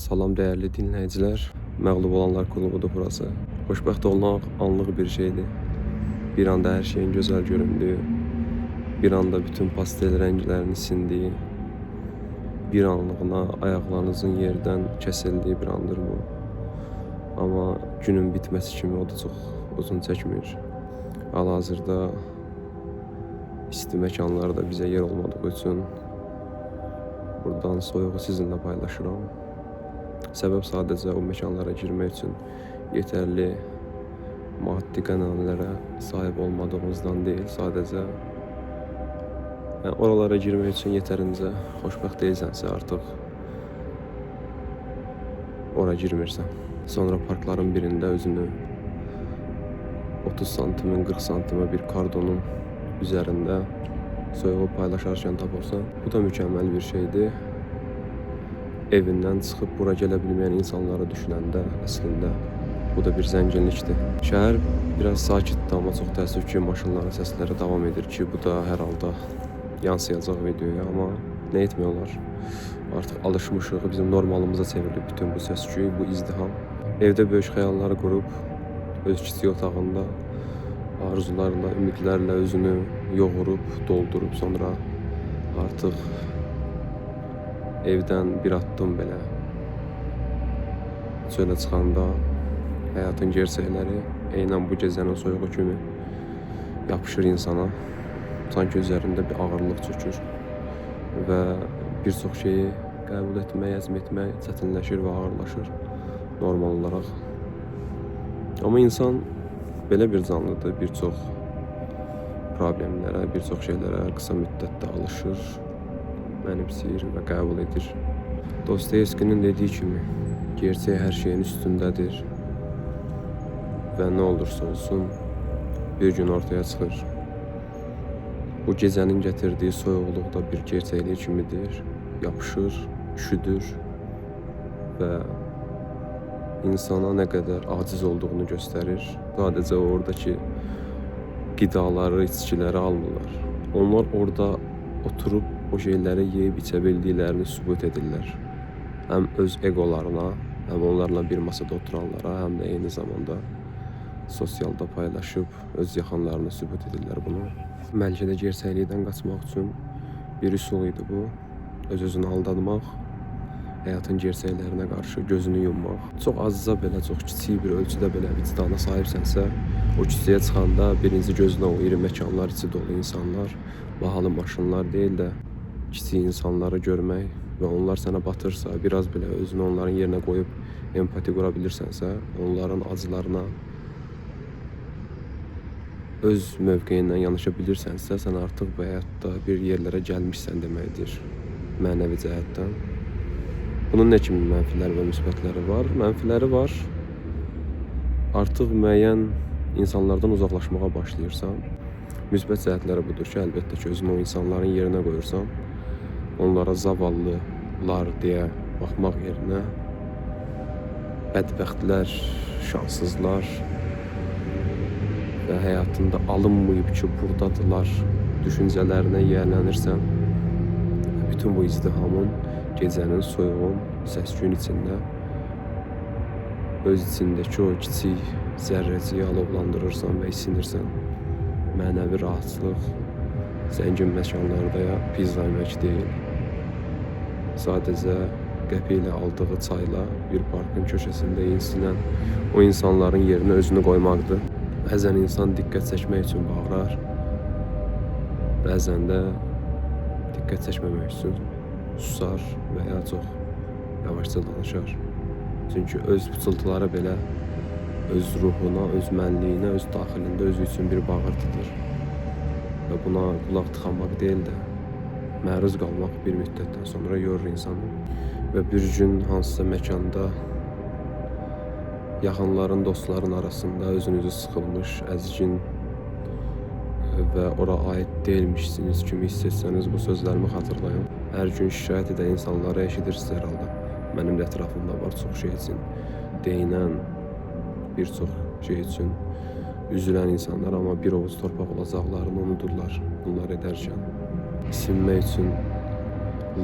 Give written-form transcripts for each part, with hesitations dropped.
Salam değerli dinleyiciler. Məğlub olanlar klubudur burası. Xoşbəxt olmaq anlıq bir şeydir. Bir anda her şeyin güzel göründüğü, bir anda bütün pastel renklerini sindiği, bir anlığına ayaklarınızın yerden kesildiği bir andır bu. Ama günün bitmesi kimi o da çok uzun çəkmir. Hal-hazırda isti mekanlarda bize yer olmadığı için buradan soyuğu sizinle paylaşıram. Səbəb sadəcə o mekanlara girmək üçün yetərli maddi qənaələrə sahib olmadığımızdan deyil, sadəcə oralara girmək üçün yetərincə xoşbəxt deyilsənsə artıq ora girmirsən. Sonra parkların birində özünü 30 santimin 40 santimə bir kardonun üzərində soyuğu paylaşarkən tapırsan, bu da mükəmməl bir şeydir. Evinden çıkıp bura gələ bilməyən insanları düşünəndə əslində bu da bir zənginlikdir. Şəhər biraz sakitdir, amma çox təəssüf ki maşınların səsləri davam edir ki, bu da hər halda yansıyacaq videoya, amma nə etmək olar? Artıq alışmışıq, bizim normalımıza çevrilib bütün bu səs-küy, bu izdiham. Evdə böyük xəyalları qurub, öz kiçik otağında arzularla, ümidlərlə özünü yoğurub, doldurub, sonra artıq evden bir attım belə çölə çıxanda həyatın gerçəkləri eynən bu gecənin soyuğu kimi yapışır insana. Sanki üzərində bir ağırlıq çökür və bir çox şeyi qəbul etmək, əzm etmək çətinləşir və ağırlaşır normal olaraq. Amma insan belə bir canlıdır, bir çox problemlərə, bir çox şeylərə qısa müddətdə alışır, mənimsəyir və qəbul edir. Dostoyevskinin dediği kimi, gerçək hər şeyin üstündədir və nə olursa olsun bir gün ortaya çıxır. Bu gecənin gətirdiyi soyuqluq da bir gerçəklik kimidir, yapışır, üşüdür və insana nə qədər aciz olduğunu göstərir. Sadəcə oradakı qidaları, içkiləri almırlar. Onlar orada oturup o şeyləri yeyib içə bildiklərini sübut edirlər. Həm öz egolarına, həm onlarla bir masada oturanlara, həm də eyni zamanda sosialda paylaşıb öz yaxınlarını sübut edirlər bunu. Bəlkə də gerçəklikdən qaçmaq üçün bir üsul idi bu. Öz-özünü aldatmaq, həyatın gerçəklərinə qarşı gözünü yummaq. Çox azca belə, çox kiçik bir ölçüdə belə vicdana sahibsənsə, o küçəyə çıxanda birinci gözünə o iri məkanlar içi dolu insanlar, bahalı maşınlar deyil də kiçik insanları görmək və onlar sənə batırsa, biraz belə özünü onların yerinə qoyub empati qura bilirsənsə, onların acılarına öz mövqeyindən yanaşa bilirsənsə, sən artıq bu həyatda bir yerlərə gəlmişsən deməkdir, mənəvi cəhətdən. Bunun nə kimi mənfiləri və müsbətləri var? Mənfiləri var. Artıq müəyyən insanlardan uzaqlaşmağa başlayırsan. Müsbət cəhətləri budur ki, əlbəttə ki, özünü o insanların yerinə qoyursan, onlara zavallılar deyə baxmaq yerinə bədbəxtlər, şanssızlar və həyatında alınmayıb ki, buradadılar düşüncələrinə yiyələnirsən, bütün bu izdihamın, gecənin, soyuğun, səs-küyün içində öz içindəki o kiçik zərrəciyi alovlandırırsan və isinirsən. Mənəvi rahatlıq zəngin məkanlarda ya pizza yemək deyil. Sadəcə qəpik ilə aldığı çayla bir parkın köşəsində insinən o insanların yerinə özünü qoymaqdır. Bəzən insan diqqət çəkmək üçün bağırar, bəzən də diqqət çəkməmək üçün susar və ya çox yavaşca danışar. Çünki öz pıçıltıları belə öz ruhuna, öz mənliyinə, öz daxilində özü üçün bir bağırtıdır. Və buna qulaq tıxanmaq deyil də, məruz qalmaq bir müddətdən sonra yorur insanı. Və bir gün hansısa məkanda yaxınların, dostların arasında özünüzü sıxılmış, əzgin və ora aid deyilmişsiniz kimi hiss etsəniz bu sözlərimi xatırlayın. Hər gün şikayət edən insanları eşidirsiniz hər halda. Mənim də ətrafımda var çox şey üçün deyinən, bir çox şey üçün üzülən insanlar, amma bir ovuc torpaq olacaqlarını unudurlar bunlar edərkən. İsinmək üçün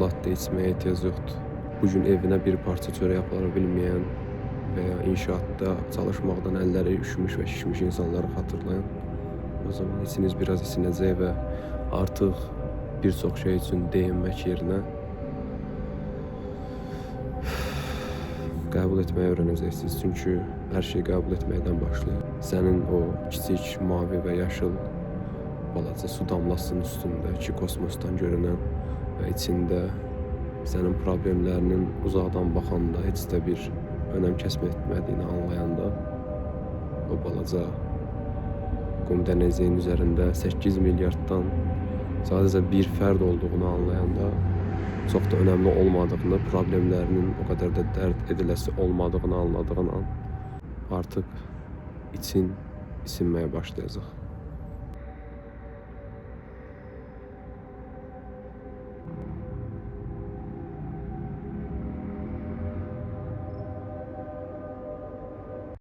latte içməyə ehtiyac yoxdur. bugün evinə bir parça çörək apara bilməyən və ya inşaatda çalışmaqdan əlləri üşümüş və şişmiş insanları xatırlayan, o zaman içiniz biraz isinəcək və artıq bir çox şey üçün deyinmək yerinə qəbul etməyi öyrənəcəksiniz. Çünki hər şey qəbul etməkdən başlayır. Sənin o kiçik mavi və yaşıl balaca su damlasının üstündəki kosmosdan görünən və içində sənin problemlərinin uzaqdan baxanda heç də bir önəm kəsb etmədiyini anlayanda, o balaca qum dənizinin üzərində 8 milyarddan sadəcə bir fərd olduğunu anlayanda, çox da önəmli olmadığını, problemlərinin o qədər də dərd ediləsi olmadığını anladığın an artıq için isinməyə başlayacaq.